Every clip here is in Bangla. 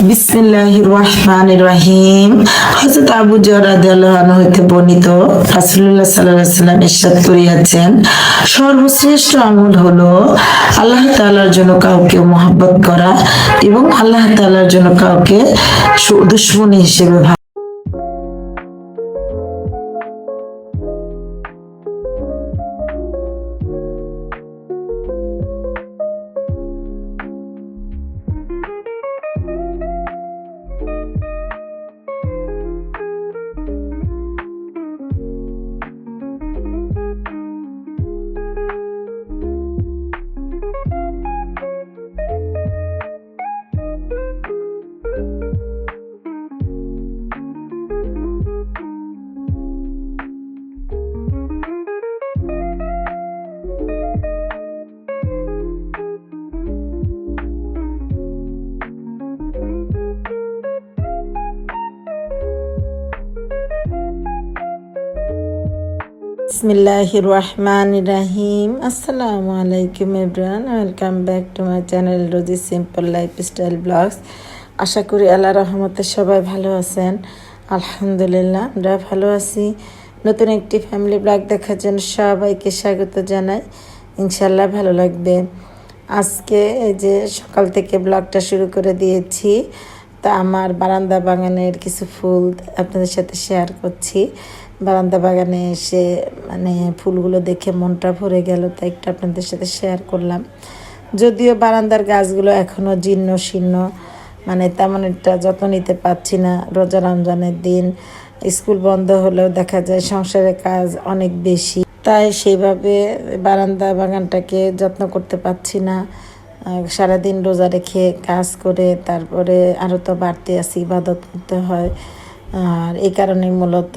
বিসমিল্লাহির রহমানির রহিম। হযরত আবু যর রাদিয়াল্লাহু আনহু হইতে বর্ণিত, রাসূলুল্লাহ সাল্লাল্লাহু আলাইহি ওয়াসাল্লাম ইরশাদ করিয়াছেন, সর্বশ্রেষ্ঠ আমল হলো আল্লাহ তাআলার জন্য কাউকে মহব্বত করা এবং আল্লাহ তাআলার জন্য কাউকে দুশমনী হিসেবে বিসমিল্লাহির রহমানির রহিম। আসসালামু আলাইকুম everyone, welcome back to my channel Rosy simple lifestyle vlogs. আশা করি আল্লাহর রহমতে সবাই ভালো আছেন। আলহামদুলিল্লাহ আমরা ভালো আছি। নতুন একটি ফ্যামিলি ব্লগ দেখার জন্য সবাইকে স্বাগত জানাই। ইনশাল্লাহ ভালো লাগবে। আজকে এই যে সকাল থেকে ব্লগটা শুরু করে দিয়েছি, তা আমার বারান্দা বাগানের কিছু ফুল আপনাদের সাথে শেয়ার করছি। বারান্দা বাগানে এসে মানে ফুলগুলো দেখে মনটা ভরে গেল, তাই একটু আপনাদের সাথে শেয়ার করলাম। যদিও বারান্দার গাছগুলো এখনও জীর্ণ শীর্ণ, মানে তেমন একটা যত্ন নিতে পারছি না। রোজা রমজানের দিন, স্কুল বন্ধ হলেও দেখা যায় সংসারের কাজ অনেক বেশি, তাই সেইভাবে বারান্দা বাগানটাকে যত্ন করতে পারছি না। সারাদিন রোজা রেখে কাজ করে তারপরে আরও তো বাড়তি আছে, ইবাদত করতে হয়। আর এই কারণে মূলত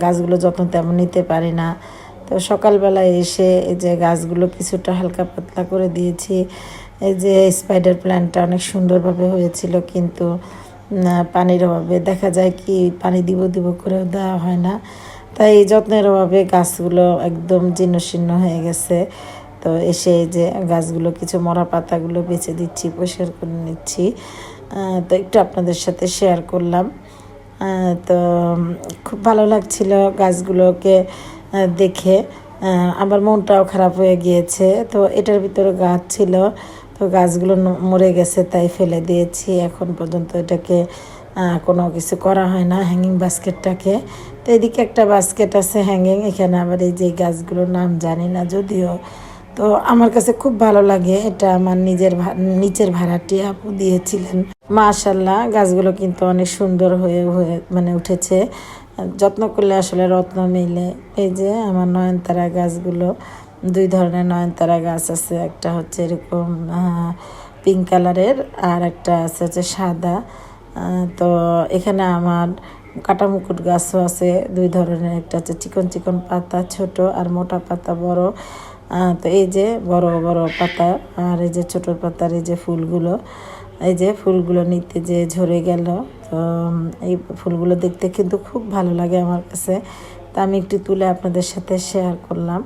গাছগুলো যত্ন তেমন নিতে পারি না। তো সকালবেলায় এসে এই যে গাছগুলো কিছুটা হালকা পাতলা করে দিয়েছি। এই যে স্পাইডার প্ল্যান্টটা অনেক সুন্দরভাবে হয়েছিল, কিন্তু পানির অভাবে দেখা যায় কি পানি দিব করেও দেওয়া হয় না, তাই এই যত্নের অভাবে গাছগুলো একদম জীর্ণশীর্ণ হয়ে গেছে। তো এসে যে গাছগুলো কিছু মরা পাতাগুলো বেছে দিচ্ছি, পরিষ্কার করে নিচ্ছি। তো একটু আপনাদের সাথে শেয়ার করলাম। তো খুব ভালো লাগছিল গাছগুলোকে দেখে। আমার মনটাও খারাপ হয়ে গিয়েছে। তো এটার ভিতরে গাছ ছিল, তো গাছগুলো মরে গেছে, তাই ফেলে দিয়েছি। এখন পর্যন্ত এটাকে কোনো কিছু করা হয় না, হ্যাঙ্গিং বাস্কেটটাকে। তো এদিকে একটা বাস্কেট আছে হ্যাঙ্গিং, এখানে আবার এই যে গাছগুলোর নাম জানি না যদিও। তো আমার কাছে খুব ভালো লাগে, এটা আমার নিচের ভাড়াটিয়া আপু দিয়েছিলেন। মাশাল্লাহ গাছগুলো কিন্তু অনেক সুন্দর হয়ে মানে উঠেছে। যত্ন করলে আসলে রত্ন মেলে। এই যে আমার নয়নতারা গাছগুলো, দুই ধরনের নয়নতারা গাছ আছে, একটা হচ্ছে এরকম পিঙ্ক কালারের আর একটা আছে হচ্ছে সাদা। তো এখানে আমার কাটা মুকুট গাছও আছে দুই ধরনের, একটা হচ্ছে চিকন চিকন পাতা ছোট আর মোটা পাতা বড়। তো এই যে বড় বড় পাতা আর এই যে ছোট পাতার এই যে ফুলগুলো, এই যে ফুলগুলো নিতে যে ঝরে গেল। তো এই ফুলগুলো দেখতে কিন্তু খুব ভালো লাগে আমার কাছে, তা আমি একটু তুলে আপনাদের সাথে শেয়ার করলাম।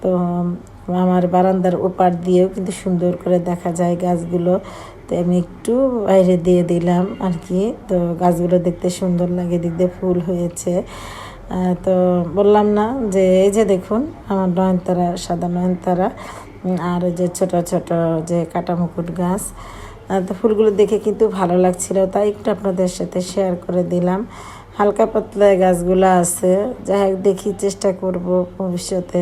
তো আমার বারান্দার ওপার দিয়েও কিন্তু সুন্দর করে দেখা যায় গাছগুলো, তো আমি একটু বাইরে দিয়ে দিলাম আর কি। তো গাছগুলো দেখতে সুন্দর লাগে, দিক দিয়ে ফুল হয়েছে। তো বললাম না যে এই যে দেখুন আমার নয়নতারা, সাদা নয়নতারা আর ওই যে ছোট ছোট যে কাটা মুকুট গাছ। তো ফুলগুলো দেখে কিন্তু ভালো লাগছিল, তাই একটু আপনাদের সাথে শেয়ার করে দিলাম। হালকা পাতলা গাছগুলো আছে, যাই হোক দেখি চেষ্টা করব ভবিষ্যতে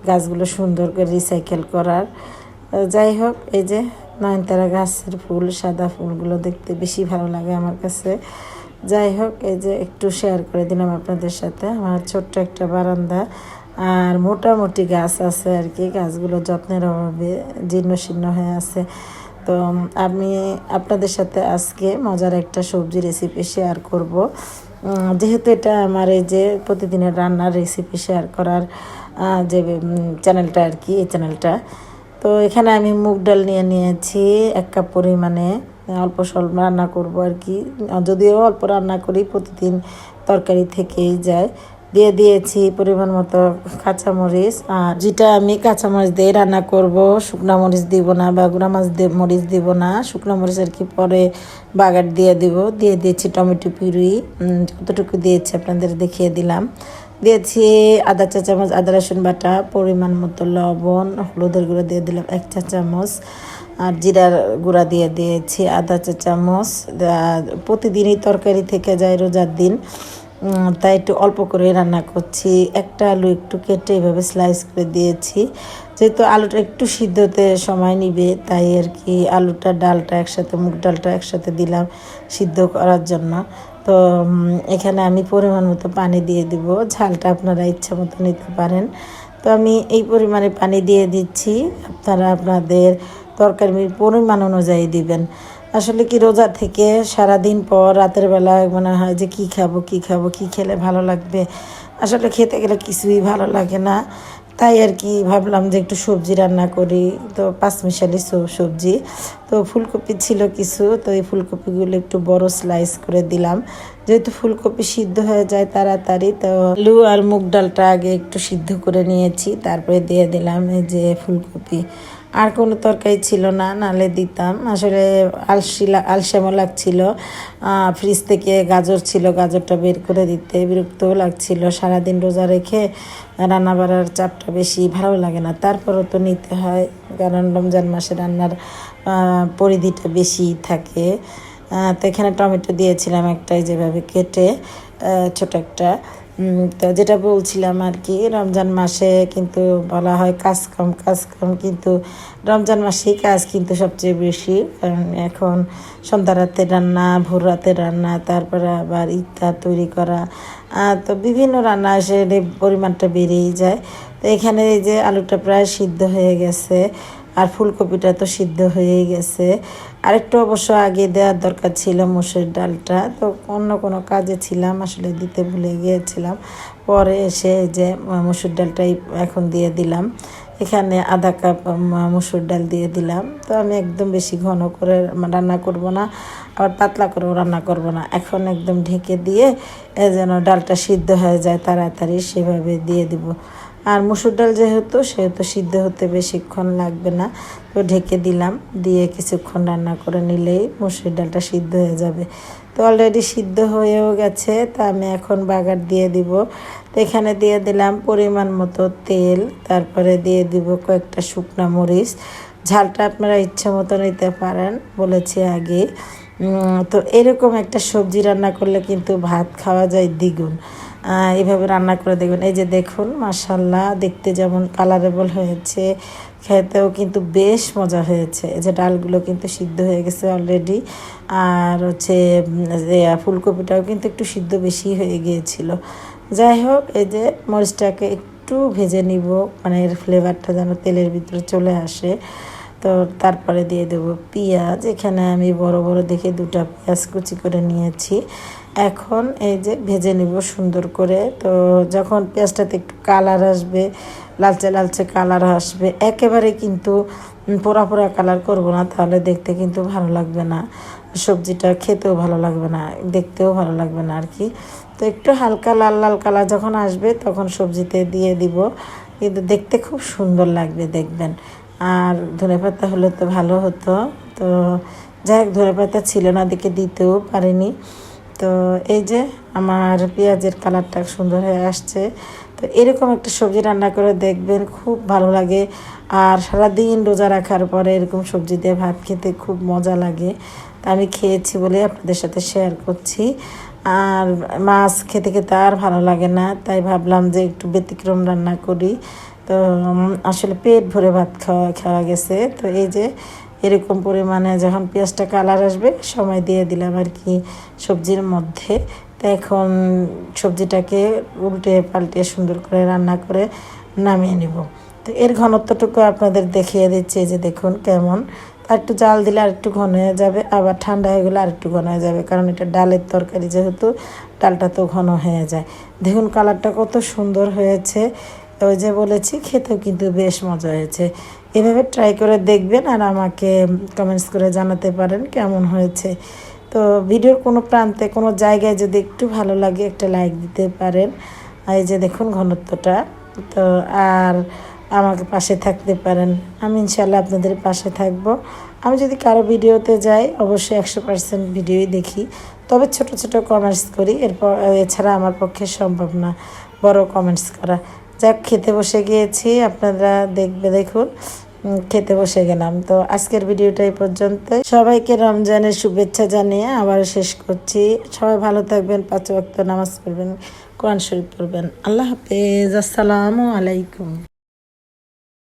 গাছগুলো সুন্দর করে রিসাইকেল করার। যাই হোক এই যে নয়নতারা গাছের ফুল, সাদা ফুলগুলো দেখতে বেশি ভালো লাগে আমার কাছে। যাই হোক এই যে একটু শেয়ার করে দিলাম আপনাদের সাথে। আমার ছোট্ট একটা বারান্দা আর মোটামুটি গাছ আছে আর কি, গাছগুলো যত্নের অভাবে জীর্ণশীর্ণ হয়ে আছে। তো আমি আপনাদের সাথে আজকে মজার একটা সবজি রেসিপি শেয়ার করব, যেহেতু এটা আমার এই যে প্রতিদিনের রান্নার রেসিপি শেয়ার করার যে চ্যানেলটা আর কি, এই চ্যানেলটা। তো এখানে আমি মুগ ডাল নিয়েছি 1 কাপ পরিমাণে, অল্প স্বল্প রান্না করব আর কি। যদিও অল্প রান্না করি, প্রতিদিন তরকারি থেকেই যায়। দিয়ে দিয়েছি পরিমাণ মতো কাঁচামরিচ। আর যেটা আমি কাঁচামরিচ দিয়ে রান্না করব, শুকনো মরিচ দিব না বা গুঁড়া মাছ মরিচ দিব না, শুকনো মরিচ আর কি পরে বাগার দিয়ে দিব। দিয়ে দিয়েছি টমেটো পিউরি, কতটুকু দিয়েছি আপনাদের দেখিয়ে দিলাম। দিয়েছি আধা চা চামচ আদা রসুন বাটা, পরিমাণ মতো লবণ, হলুদের গুঁড়ো দিয়ে দিলাম 1 চা চামচ, আর জিরার গুঁড়া দিয়ে দিয়েছি আধা চা চামচ। প্রতিদিনই তরকারি থেকে যায় রোজার দিন, তাই একটু অল্প করে রান্না করছি। একটা আলু একটু কেটে এভাবে স্লাইস করে দিয়েছি, যেহেতু আলুটা একটু সিদ্ধতে সময় নিবে, তাই আর কি আলুটা ডালটা একসাথে, মুগ ডালটা একসাথে দিলাম সিদ্ধ করার জন্য। তো এখানে আমি পরিমাণ মতো পানি দিয়ে দিব, ঝালটা আপনারা ইচ্ছা মতো নিতে পারেন। তো আমি এই পরিমাণে পানি দিয়ে দিচ্ছি, আপনারা আপনাদের তরকারির পরিমাণ অনুযায়ী দিবেন। আসলে কি রোজা থেকে সারাদিন পর রাতের বেলায় মনে হয় যে কি খাবো কি খাবো, কি খেলে ভালো লাগবে, আসলে খেতে গেলে কিছুই ভালো লাগে না। তাই আর কি ভাবলাম যে একটু সবজি রান্না করি, তো পাঁচমিশালি সবজি। তো ফুলকপি ছিল কিছু, তো এই ফুলকপিগুলো একটু বড় স্লাইস করে দিলাম, যেহেতু ফুলকপি সিদ্ধ হয়ে যায় তাড়াতাড়ি। তো আলু আর মুগ ডালটা আগে একটু সিদ্ধ করে নিয়েছি, তারপরে দিয়ে দিলাম এই যে ফুলকপি। আর কোনো তরকারি ছিল না, নালে দিতাম। আসলে আলসেমো লাগছিল, ফ্রিজ থেকে গাজর ছিল, গাজরটা বের করে দিতে বিরক্তও লাগছিল। সারাদিন রোজা রেখে রান্না বাড়ার চাপটা বেশি ভালো লাগে না, তারপরও তো নিতে হয়, কারণ রমজান মাসে রান্নার পরিধিটা বেশি থাকে। তো এখানে টমেটো দিয়েছিলাম একটাই যেভাবে কেটে, ছোট একটা। তো যেটা বলছিলাম আর কি, রমজান মাসে কিন্তু বলা হয় কাজ কম কাজ কম, কিন্তু রমজান মাসেই কাজ কিন্তু সবচেয়ে বেশি, কারণ এখন সন্ধ্যা রাতে রান্না, ভোর রাতে রান্না, তারপরে আবার ইফতার তৈরি করা, তো বিভিন্ন রান্না এসে পরিমাণটা বেড়েই যায়। তো এখানে এই যে আলুটা প্রায় সিদ্ধ হয়ে গেছে, আর ফুলকপিটা তো সিদ্ধ হয়েই গেছে। আরেকটু অবশ্য আগে দেওয়ার দরকার ছিল মসুর ডালটা, তো অন্য কোনো কাজে ছিলাম, আসলে দিতে ভুলে গিয়েছিলাম। পরে এসে যে মসুর ডালটাই এখন দিয়ে দিলাম, এখানে আধা কাপ মসুর ডাল দিয়ে দিলাম। তো আমি একদম বেশি ঘন করে রান্না করব না, আবার পাতলা করেও রান্না করব না, এখন একদম ঢেকে দিয়ে যেন ডালটা সিদ্ধ হয়ে যায় তাড়াতাড়ি সেভাবে দিয়ে দিব। আর মসুর ডাল সেহেতু সিদ্ধ হতে বেশিক্ষণ লাগবে না, তো ঢেকে দিলাম, দিয়ে কিছুক্ষণ রান্না করে নিলেই মসুর ডালটা সিদ্ধ হয়ে যাবে। তো অলরেডি সিদ্ধ হয়েও গেছে, তা আমি এখন বাগার দিয়ে দিব। তো এখানে দিয়ে দিলাম পরিমাণ মতো তেল, তারপরে দিয়ে দিব কয়েকটা শুকনো মরিচ। ঝালটা আপনারা ইচ্ছা মতো নিতে পারেন, বলেছি আগে। তো এরকম একটা সবজি রান্না করলে কিন্তু ভাত খাওয়া যায় দ্বিগুণ। এইভাবে রান্না করে দেখবেন। এই যে দেখুন, মাশাল্লাহ, দেখতে যেমন কালারেবল হয়েছে, খেতেও কিন্তু বেশ মজা হয়েছে। এই যে ডালগুলো কিন্তু সিদ্ধ হয়ে গেছে অলরেডি, আর হচ্ছে ফুলকপিটাও কিন্তু একটু সিদ্ধ বেশি হয়ে গিয়েছিল। যাই হোক, এই যে মরিচটাকে একটু ভেজে নিব, মানে এর ফ্লেভারটা যেন তেলের ভিতরে চলে আসে। তো তারপরে দিয়ে দেবো পেঁয়াজ, এখানে আমি বড় বড় দেখে 2টা পেঁয়াজ কুচি করে নিয়েছি। এখন এই যে ভেজে নিব সুন্দর করে। তো যখন পেঁয়াজটাতে একটু কালার আসবে, লালচে লালচে কালার আসবে, একেবারে কিন্তু পোড়া পোড়া কালার করব না, তাহলে দেখতে কিন্তু ভালো লাগবে না, সবজিটা খেতেও ভালো লাগবে না, দেখতেও ভালো লাগবে না আর কি। তো একটু হালকা লাল লাল কালার যখন আসবে তখন সবজিতে দিয়ে দিব, কিন্তু দেখতে খুব সুন্দর লাগবে দেখবেন। আর ধনেপাতা হলে তো ভালো হতো, তো যাই হোক ধনেপাতা ছিল না দেখে দিতেও পারিনি। তো এই যে আমার পেঁয়াজের কালারটা সুন্দর হয়ে আসছে। তো এরকম একটা সবজি রান্না করে দেখবেন, খুব ভালো লাগে। আর সারাদিন রোজা রাখার পরে এরকম সবজি দিয়ে ভাত খেতে খুব মজা লাগে। তা আমি খেয়েছি বলে আপনাদের সাথে শেয়ার করছি। আর মাছ খেতে খেতে আর ভালো লাগে না, তাই ভাবলাম যে একটু ব্যতিক্রম রান্না করি। তো আসলে পেট ভরে ভাত খাওয়া গেছে। তো এই যে এরকম পরিমাণে যখন পেঁয়াজটা কালার আসবে সময় দিয়ে দিলাম আর কি সবজির মধ্যে। তো এখন সবজিটাকে উল্টে পাল্টে সুন্দর করে রান্না করে নামিয়ে নেব। তো এর ঘনত্বটুকু আপনাদের দেখিয়ে দিচ্ছি, যে দেখুন কেমন। আর একটু জাল দিলে আর একটু ঘন হয়ে যাবে, আবার ঠান্ডা হয়ে গেলে আর একটু ঘন হয়ে যাবে, কারণ এটা ডালের তরকারি যেহেতু, ডালটা তো ঘন হয়ে যায়। দেখুন কালারটা কত সুন্দর হয়েছে। ওই যে বলেছি, খেতেও কিন্তু বেশ মজা হয়েছে। এভাবে ট্রাই করে দেখবেন আর আমাকে কমেন্টস করে জানাতে পারেন কেমন হয়েছে। তো ভিডিওর কোনো প্রান্তে কোনো জায়গায় যদি একটু ভালো লাগে একটা লাইক দিতে পারেন। এই যে দেখুন ঘনত্বটা। তো আর আমাকে পাশে থাকতে পারেন, আমি ইনশাল্লাহ আপনাদের পাশে থাকব। আমি যদি কারো ভিডিওতে যাই অবশ্যই 100% ভিডিওই দেখি, তবে ছোট ছোট কমেন্টস করি, এরপর এছাড়া আমার পক্ষে সম্ভব না বড় কমেন্টস করা। যাক, খেতে বসে গিয়েছি, আপনারা দেখুন খেতে বসে গেলাম। তো আজকের ভিডিওটা এই পর্যন্ত। সবাইকে রমজানের শুভেচ্ছা জানিয়ে আবার শেষ করছি। সবাই ভালো থাকবেন, 5 ওয়াক্ত নামাজ পড়বেন, কোরআন শরীফ পড়বেন। আল্লাহ হাফেজ, আসসালামু আলাইকুম।